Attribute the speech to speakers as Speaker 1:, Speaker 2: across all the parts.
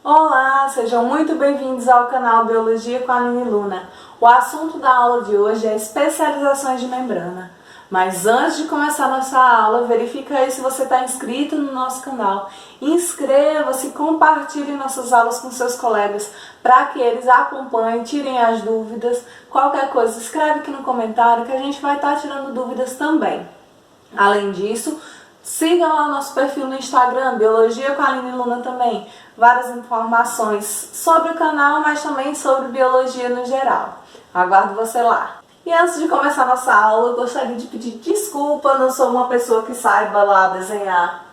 Speaker 1: Olá, sejam muito bem-vindos ao canal Biologia com a Aline Luna. O assunto da aula de hoje é especializações de membrana. Mas antes de começar a nossa aula, verifica aí se você está inscrito no nosso canal. Inscreva-se, compartilhe nossas aulas com seus colegas para que eles acompanhem, tirem as dúvidas. Qualquer coisa, escreve aqui no comentário que a gente vai estar tirando dúvidas também. Além disso, siga lá o nosso perfil no Instagram, Biologia com a Aline Luna também. Várias informações sobre o canal, mas também sobre biologia no geral. Aguardo você lá. E antes de começar a nossa aula, eu gostaria de pedir desculpa, não sou uma pessoa que saiba lá desenhar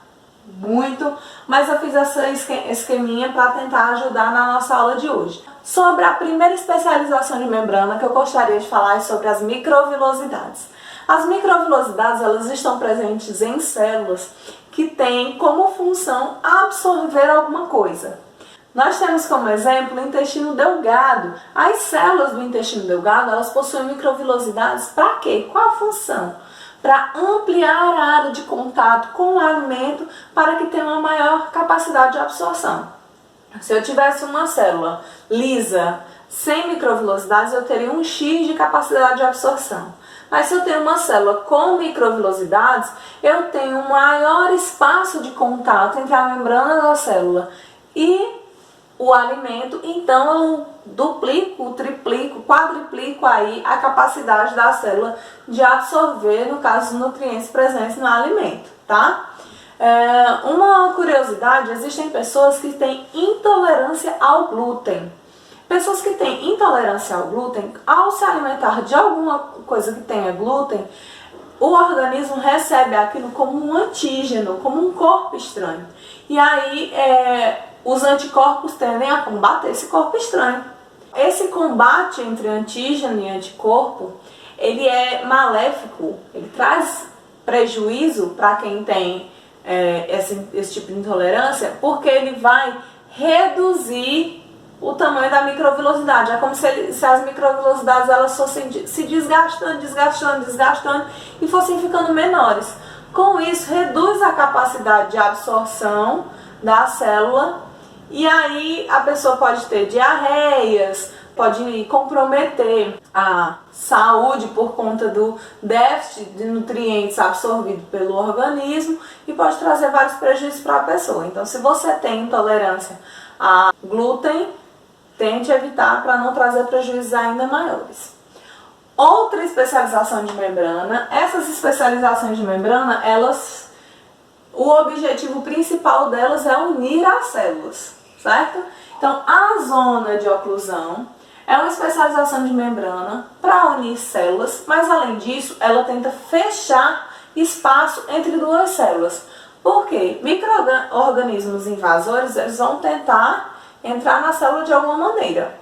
Speaker 1: muito, mas eu fiz essa esqueminha para tentar ajudar na nossa aula de hoje. Sobre a primeira especialização de membrana que eu gostaria de falar é sobre as microvilosidades. As microvilosidades, elas estão presentes em células que têm como função absorver alguma coisa. Nós temos como exemplo o intestino delgado. As células do intestino delgado, elas possuem microvilosidades para quê? Qual a função? Para ampliar a área de contato com o alimento para que tenha uma maior capacidade de absorção. Se eu tivesse uma célula lisa, sem microvilosidades, eu teria um X de capacidade de absorção. Mas se eu tenho uma célula com microvilosidades, eu tenho um maior espaço de contato entre a membrana da célula e o alimento, então eu duplico, triplico, quadriplico aí a capacidade da célula de absorver, no caso, os nutrientes presentes no alimento, tá? Uma curiosidade, existem pessoas que têm intolerância ao glúten. Pessoas que têm intolerância ao glúten, ao se alimentar de alguma coisa que tenha glúten, o organismo recebe aquilo como um antígeno, como um corpo estranho. E aí os anticorpos tendem a combater esse corpo estranho. Esse combate entre antígeno e anticorpo, ele é maléfico, ele traz prejuízo para quem tem esse tipo de intolerância, porque ele vai reduzir o tamanho da microvilosidade. É como se as microvilosidades elas fossem se desgastando e fossem ficando menores. Com isso, reduz a capacidade de absorção da célula e aí a pessoa pode ter diarreias, pode comprometer a saúde por conta do déficit de nutrientes absorvido pelo organismo e pode trazer vários prejuízos para a pessoa. Então, se você tem intolerância a glúten, tente evitar para não trazer prejuízos ainda maiores. Outra especialização de membrana, essas especializações de membrana, o objetivo principal delas é unir as células, certo? Então, a zona de oclusão é uma especialização de membrana para unir células, mas além disso, ela tenta fechar espaço entre duas células. Por quê? Micro-organismos invasores, eles vão tentar entrar na célula de alguma maneira.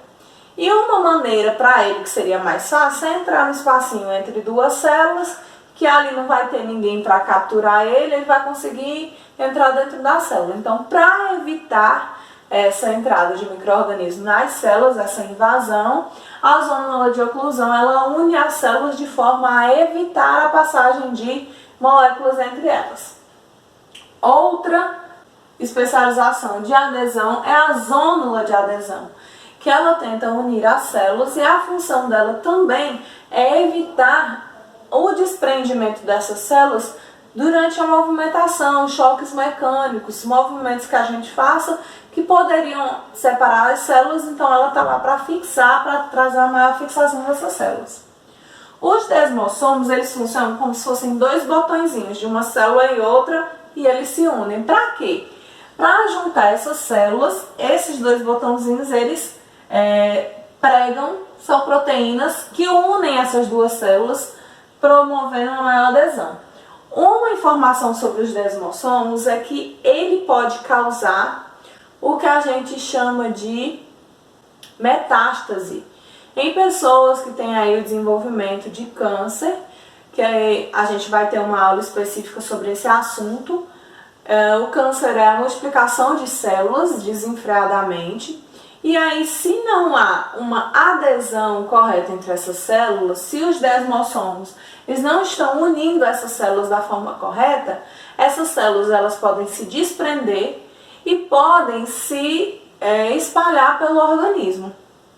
Speaker 1: E uma maneira para ele que seria mais fácil é entrar no espacinho entre duas células, que ali não vai ter ninguém para capturar ele vai conseguir entrar dentro da célula. Então, para evitar essa entrada de micro-organismos nas células, essa invasão, a zona de oclusão ela une as células de forma a evitar a passagem de moléculas entre elas. Outra especialização de adesão é a zônula de adesão, que ela tenta unir as células e a função dela também é evitar o desprendimento dessas células durante a movimentação, choques mecânicos, movimentos que a gente faça que poderiam separar as células, então ela está lá para fixar, para trazer a maior fixação dessas células. Os desmossomos, eles funcionam como se fossem dois botõezinhos de uma célula e outra e eles se unem. Para quê? Para juntar essas células, esses dois botãozinhos, eles pregam, são proteínas que unem essas duas células, promovendo uma maior adesão. Uma informação sobre os desmossomos é que ele pode causar o que a gente chama de metástase em pessoas que têm aí o desenvolvimento de câncer, que a gente vai ter uma aula específica sobre esse assunto. O câncer é a multiplicação de células desenfreadamente. E aí, se não há uma adesão correta entre essas células, se os desmossomos eles não estão unindo essas células da forma correta, essas células elas podem se desprender e podem se espalhar pelo organismo.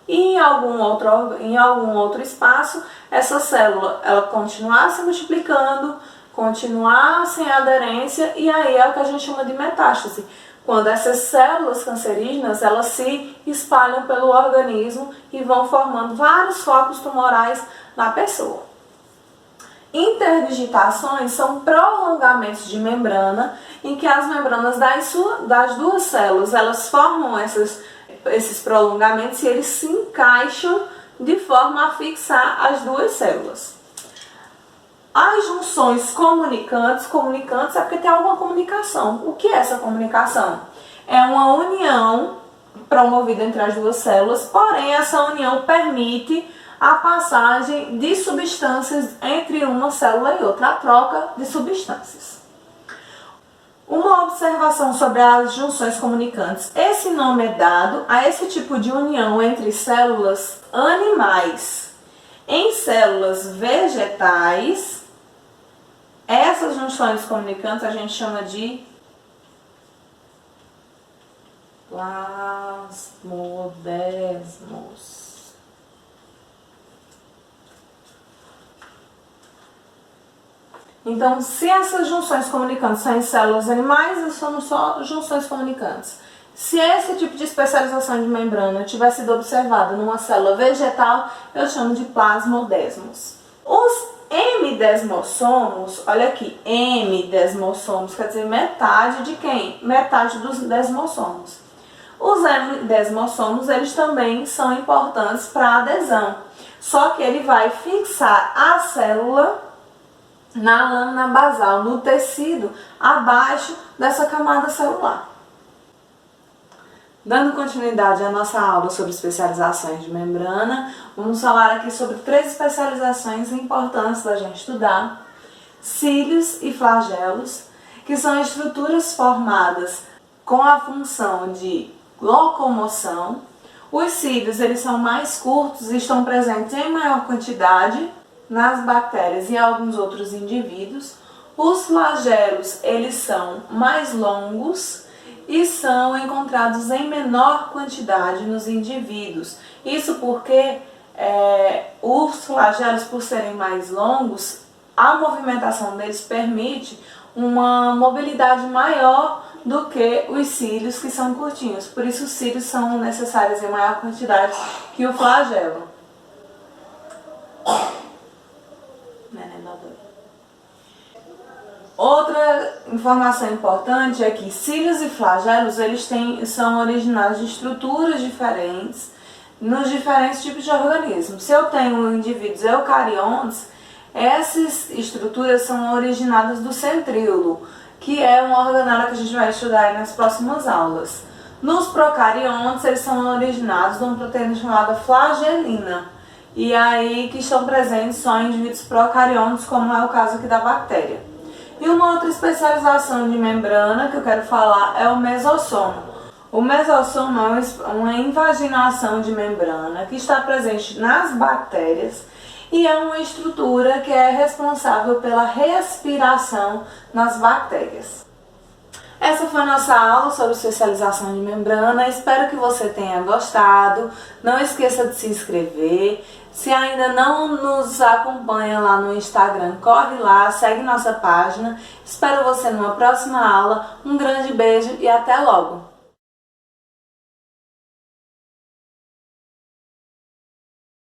Speaker 1: E em algum outro espaço, essa célula ela continuar se multiplicando, continuar sem aderência, e aí é o que a gente chama de metástase. Quando essas células cancerígenas elas se espalham pelo organismo e vão formando vários focos tumorais na pessoa. Interdigitações são prolongamentos de membrana em que as membranas das duas células elas formam esses prolongamentos e eles se encaixam de forma a fixar as duas células. As junções comunicantes é porque tem alguma comunicação. O que é essa comunicação? É uma união promovida entre as duas células, porém essa união permite a passagem de substâncias entre uma célula e outra, a troca de substâncias. Uma observação sobre as junções comunicantes. Esse nome é dado a esse tipo de união entre células animais. Em células vegetais, essas junções comunicantes a gente chama de plasmodesmos. Então, se essas junções comunicantes são em células animais, são só junções comunicantes. Se esse tipo de especialização de membrana tiver sido observada numa célula vegetal, eu chamo de plasmodesmos. Os hemidesmossomos, olha aqui, hemidesmossomos quer dizer metade de quem? Metade dos desmossomos. Os hemidesmossomos, eles também são importantes para a adesão, só que ele vai fixar a célula na lâmina basal, no tecido abaixo dessa camada celular. Dando continuidade à nossa aula sobre especializações de membrana, vamos falar aqui sobre 3 especializações importantes da gente estudar. Cílios e flagelos, que são estruturas formadas com a função de locomoção. Os cílios, eles são mais curtos e estão presentes em maior quantidade nas bactérias e alguns outros indivíduos. Os flagelos, eles são mais longos e são encontrados em menor quantidade nos indivíduos. Isso porque os flagelos, por serem mais longos, a movimentação deles permite uma mobilidade maior do que os cílios, que são curtinhos. Por isso os cílios são necessários em maior quantidade que o flagelo. Outra informação importante é que cílios e flagelos são originados de estruturas diferentes nos diferentes tipos de organismos. Se eu tenho indivíduos eucariontes, essas estruturas são originadas do centríolo, que é uma organela que a gente vai estudar aí nas próximas aulas. Nos procariontes, eles são originados de uma proteína chamada flagelina, e aí que estão presentes só em indivíduos procariontes, como é o caso aqui da bactéria. E uma outra especialização de membrana que eu quero falar é o mesossomo. O mesossomo é uma invaginação de membrana que está presente nas bactérias e é uma estrutura que é responsável pela respiração nas bactérias. Essa foi a nossa aula sobre especialização de membrana. Espero que você tenha gostado. Não esqueça de se inscrever. Se ainda não nos acompanha lá no Instagram, corre lá, segue nossa página. Espero você numa próxima aula. Um grande beijo e até logo!